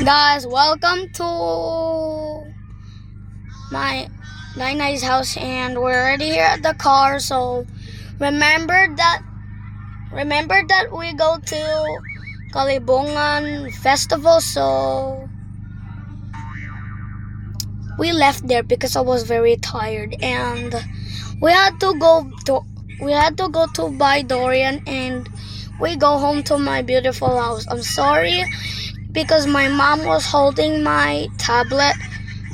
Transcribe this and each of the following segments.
Guys, welcome to my Nainai's house, and we're already here at the car. So remember that we go to Kalibungan Festival. So we left there because I was very tired, and we had to go to buy Dorian, and we go home to my beautiful house. I'm sorry because my mom was holding my tablet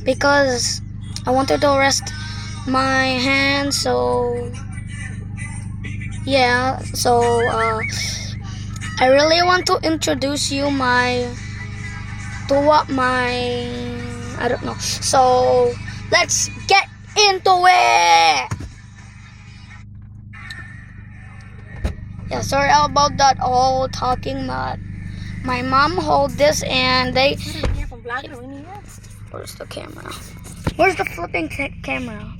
because I wanted to rest my hand. So yeah, I really want to introduce you I don't know. So let's get into it. Yeah, sorry about that all talking, but my mom hold this and they. Where's the camera? Where's the flipping camera?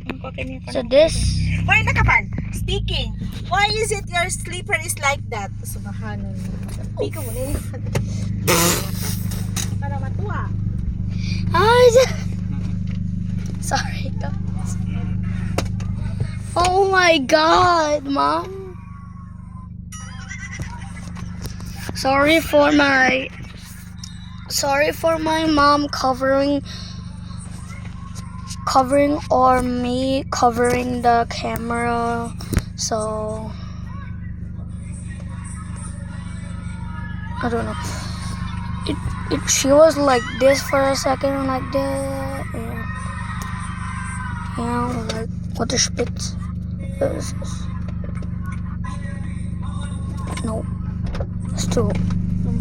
So this. Why nakapan? Sticking. Why is it your slipper is like that? Subhanallah. Piko mo na para matuwa. Sorry, guys. Oh my God, Mom. Sorry for my mom covering or me covering the camera. So I don't know. She was like this for a second, like that, and like what the spitz. No. It's too.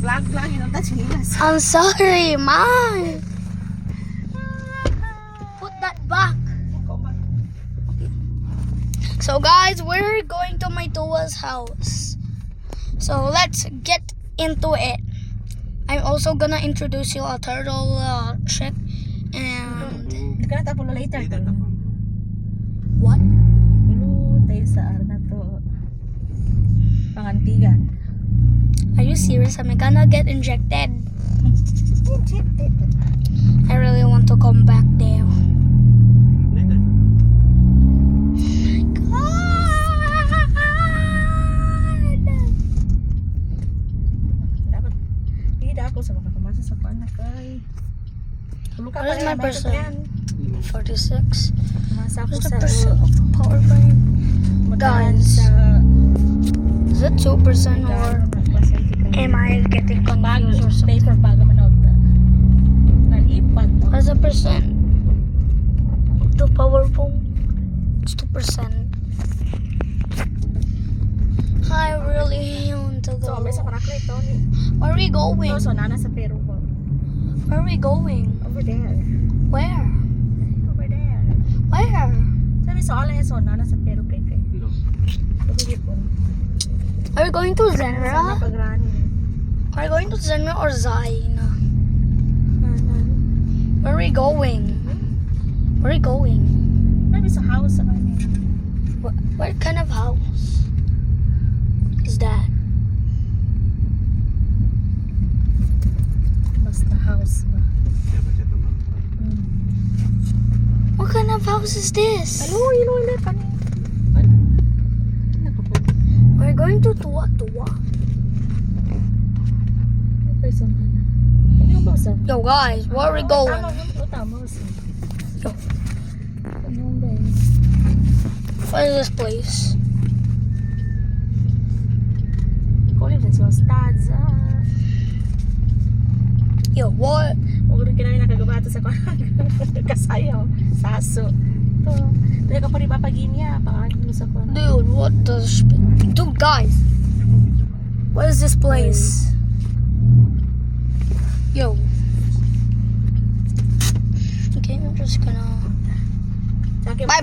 Vlog, yun ang sinilas. I'm sorry, Mom. Put that back. So guys, we're going to my Tua's house. So let's get into it. I'm also gonna introduce you a turtle chick and Hindi ka na tapulo later. what? Ulo tayo sa arna to. Pangantigan. Are you serious? I'm gonna get injected. I really want to come back there. Dapat hindi ako sa makakamasa sa panak kay. Tulog ka What is pala my yan, percent? yan. 46. Kumasa ako What's the sa percent of the power bank? Guys, sa is it 2% or am I getting confused or something? paper bago manood na. Nalipat mo. What's the percent of the power bank? It's 2%. I really want to So, go. may sa parakla ito. Where are we going? So, nana sa Peru ko. Where are we going? Over there. Where? Over there. Where? Sabi sa ala so, nana sa Peru kay. Pagigipon. Are we going to Sa Zenra? pagrani. Are we going to Zenra or Zaina? Where are we going? Where are we going? Sabi sa house sa kanya. What kind of house is that? Basta house ba? What kind of house is this? Alo, ilo pa ni. We're going to Tua. Ano ba sa? Yo guys, where are we going? Tama sa. Yo, Ano ba? what is this place? College sa stads. Yo, what? Huwag rin kinain nakagabato sa kasayaw. Saso. Ito ka pa rin papaginya. Pakagin mo sa kwan. Dude, what the dude, guys, what is this place? Yo. Okay, I'm just gonna. Bye bye.